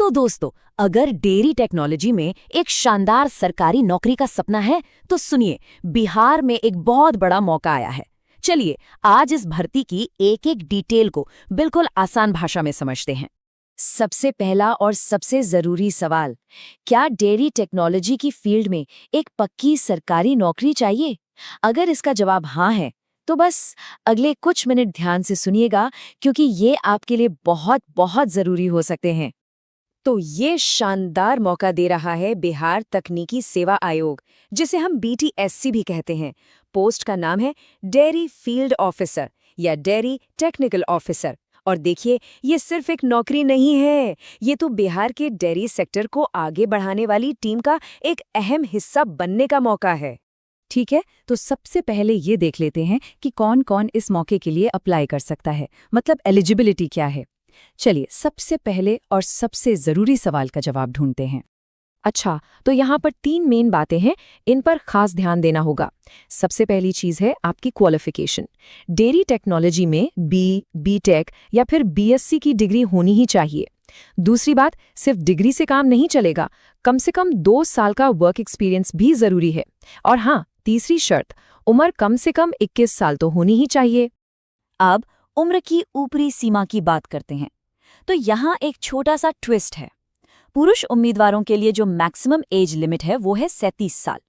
तो दोस्तों, अगर डेयरी टेक्नोलॉजी में एक शानदार सरकारी नौकरी का सपना है तो सुनिए, बिहार में एक बहुत बड़ा मौका आया है। चलिए आज इस भर्ती की एक एक डिटेल को बिल्कुल आसान भाषा में समझते हैं। सबसे पहला और सबसे जरूरी सवाल, क्या डेयरी टेक्नोलॉजी की फील्ड में एक पक्की सरकारी नौकरी चाहिए? अगर इसका जवाब हाँ है तो बस अगले कुछ मिनट ध्यान से सुनिएगा, क्योंकि ये आपके लिए बहुत बहुत जरूरी हो सकते हैं। तो ये शानदार मौका दे रहा है बिहार तकनीकी सेवा आयोग, जिसे हम BTSC भी कहते हैं। पोस्ट का नाम है डेयरी फील्ड ऑफिसर या डेयरी टेक्निकल ऑफिसर। और देखिए, ये सिर्फ एक नौकरी नहीं है, ये तो बिहार के डेयरी सेक्टर को आगे बढ़ाने वाली टीम का एक अहम हिस्सा बनने का मौका है। ठीक है, तो सबसे पहले ये देख लेते हैं कि कौन कौन इस मौके के लिए अप्लाई कर सकता है, मतलब एलिजिबिलिटी क्या है। चलिए सबसे पहले और सबसे ज़रूरी सवाल का जवाब ढूंढते हैं। अच्छा, तो यहाँ पर 3 मेन बातें हैं, इन पर खास ध्यान देना होगा। सबसे पहली चीज़ है आपकी क्वालिफिकेशन। डेयरी टेक्नोलॉजी में B.Tech या फिर BSc की डिग्री होनी ही चाहिए। दूसरी बात, सिर्फ डिग्री से काम नहीं चलेगा, कम से कम 2 साल का वर्क एक्सपीरियंस भी ज़रूरी है। और हाँ, तीसरी शर्त, उम्र कम से कम 21 साल तो होनी ही चाहिए। अब उम्र की ऊपरी सीमा की बात करते हैं, तो यहाँ एक छोटा सा ट्विस्ट है। पुरुष उम्मीदवारों के लिए जो मैक्सिमम एज लिमिट है वो है 37 साल,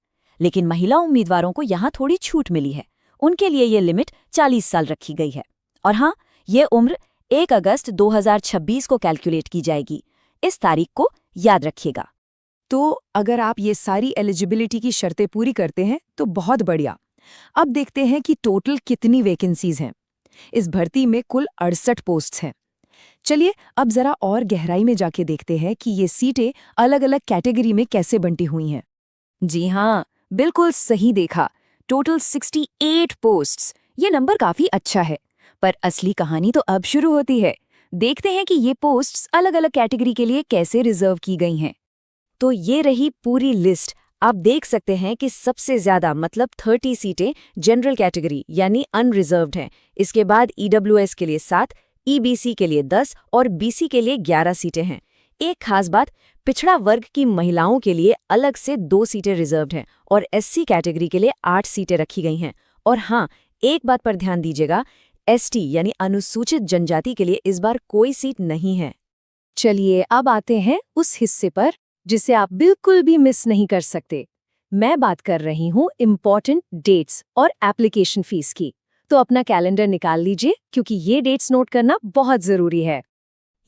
लेकिन महिला उम्मीदवारों को यहाँ थोड़ी छूट मिली है। उनके लिए ये लिमिट 40 साल रखी गई है। और हाँ, ये उम्र 1 अगस्त 2026 को कैलकुलेट की जाएगी। इस तारीख को याद रखिएगा। तो अगर आप ये सारी एलिजिबिलिटी की शर्तें पूरी करते हैं तो बहुत बढ़िया। अब देखते हैं कि टोटल कितनी वैकेंसीज हैं। इस भर्ती में कुल 68 पोस्ट्स हैं। चलिए अब जरा और गहराई में जाके देखते हैं कि ये सीटें अलग अलग कैटेगरी में कैसे बंटी हुई हैं। जी हाँ, बिल्कुल सही देखा, टोटल 68 पोस्ट्स। ये नंबर काफी अच्छा है, पर असली कहानी तो अब शुरू होती है। देखते हैं कि ये पोस्ट्स अलग अलग कैटेगरी के लिए कैसे रिजर्व की गई हैं। तो ये रही पूरी लिस्ट। आप देख सकते हैं कि सबसे ज्यादा मतलब 30 सीटें जनरल कैटेगरी यानी अनरिजर्व्ड हैं। इसके बाद EWS के लिए 7, EBC के लिए 10 और BC के लिए 11 सीटें हैं। एक खास बात, पिछड़ा वर्ग की महिलाओं के लिए अलग से 2 सीटें रिजर्व्ड हैं और SC कैटेगरी के लिए 8 सीटें रखी गई हैं। और हाँ, एक बात पर ध्यान दीजिएगा, ST यानी अनुसूचित जनजाति के लिए इस बार कोई सीट नहीं है। चलिए अब आते हैं उस हिस्से पर जिसे आप बिल्कुल भी मिस नहीं कर सकते। मैं बात कर रही हूँ इम्पॉर्टेंट डेट्स और एप्लीकेशन फीस की। तो अपना कैलेंडर निकाल लीजिए, क्योंकि ये डेट्स नोट करना बहुत जरूरी है।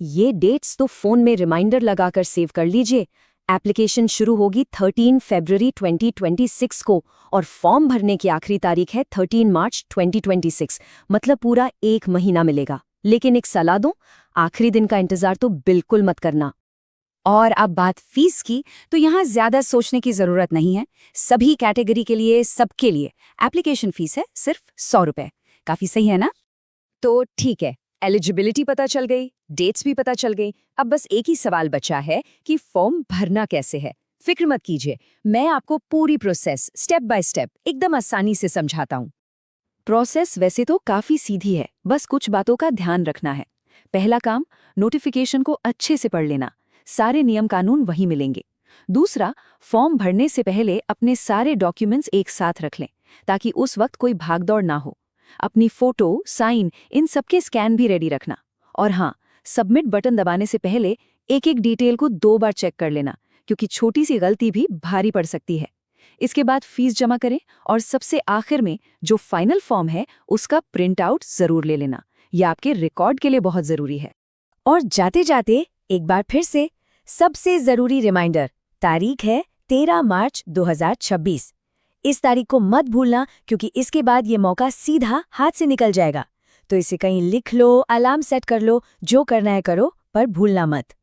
ये डेट्स तो फोन में रिमाइंडर लगाकर सेव कर लीजिए। एप्लीकेशन शुरू होगी 13 फरवरी 2026 को और फॉर्म भरने की आखिरी तारीख है 13 मार्च 2026, मतलब पूरा 1 महीना मिलेगा। लेकिन एक सलाह दूं, आखिरी दिन का इंतजार तो बिल्कुल मत करना। और अब बात फीस की, तो यहाँ ज्यादा सोचने की जरूरत नहीं है। सभी कैटेगरी के लिए, सबके लिए एप्लीकेशन फीस है सिर्फ 100 रुपए। काफी सही है ना? तो ठीक है, एलिजिबिलिटी पता चल गई, डेट्स भी पता चल गई। अब बस एक ही सवाल बचा है कि फॉर्म भरना कैसे है। फिक्र मत कीजिए, मैं आपको पूरी प्रोसेस स्टेप बाय स्टेप एकदम आसानी से समझाता हूँ। प्रोसेस वैसे तो काफी सीधी है, बस कुछ बातों का ध्यान रखना है। पहला काम, नोटिफिकेशन को अच्छे से पढ़ लेना, सारे नियम कानून वहीं मिलेंगे। दूसरा, फॉर्म भरने से पहले अपने सारे डॉक्यूमेंट्स एक साथ रख लें, ताकि उस वक्त कोई भागदौड़ ना हो। अपनी फोटो, साइन, इन सबके स्कैन भी रेडी रखना। और हाँ, सबमिट बटन दबाने से पहले एक एक डिटेल को 2 बार चेक कर लेना, क्योंकि छोटी सी गलती भी भारी पड़ सकती है। इसके बाद फीस जमा करें और सबसे आखिर में जो फाइनल फॉर्म है उसका प्रिंट आउट जरूर ले लेना। यह आपके रिकॉर्ड के लिए बहुत जरूरी है। और जाते जाते एक बार फिर से सबसे जरूरी रिमाइंडर, तारीख है 13 मार्च 2026। इस तारीख को मत भूलना, क्योंकि इसके बाद ये मौका सीधा हाथ से निकल जाएगा। तो इसे कहीं लिख लो, अलार्म सेट कर लो, जो करना है करो, पर भूलना मत।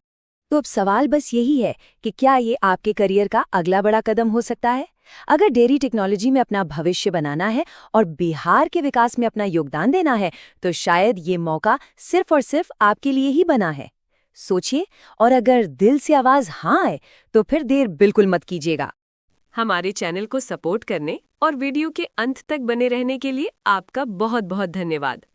तो अब सवाल बस यही है कि क्या ये आपके करियर का अगला बड़ा कदम हो सकता है? अगर डेयरी टेक्नोलॉजी में अपना भविष्य बनाना है और बिहार के विकास में अपना योगदान देना है, तो शायद ये मौका सिर्फ और सिर्फ आपके लिए ही बना है। सोचिए, और अगर दिल से आवाज हाँ आए तो फिर देर बिल्कुल मत कीजिएगा। हमारे चैनल को सपोर्ट करने और वीडियो के अंत तक बने रहने के लिए आपका बहुत बहुत धन्यवाद।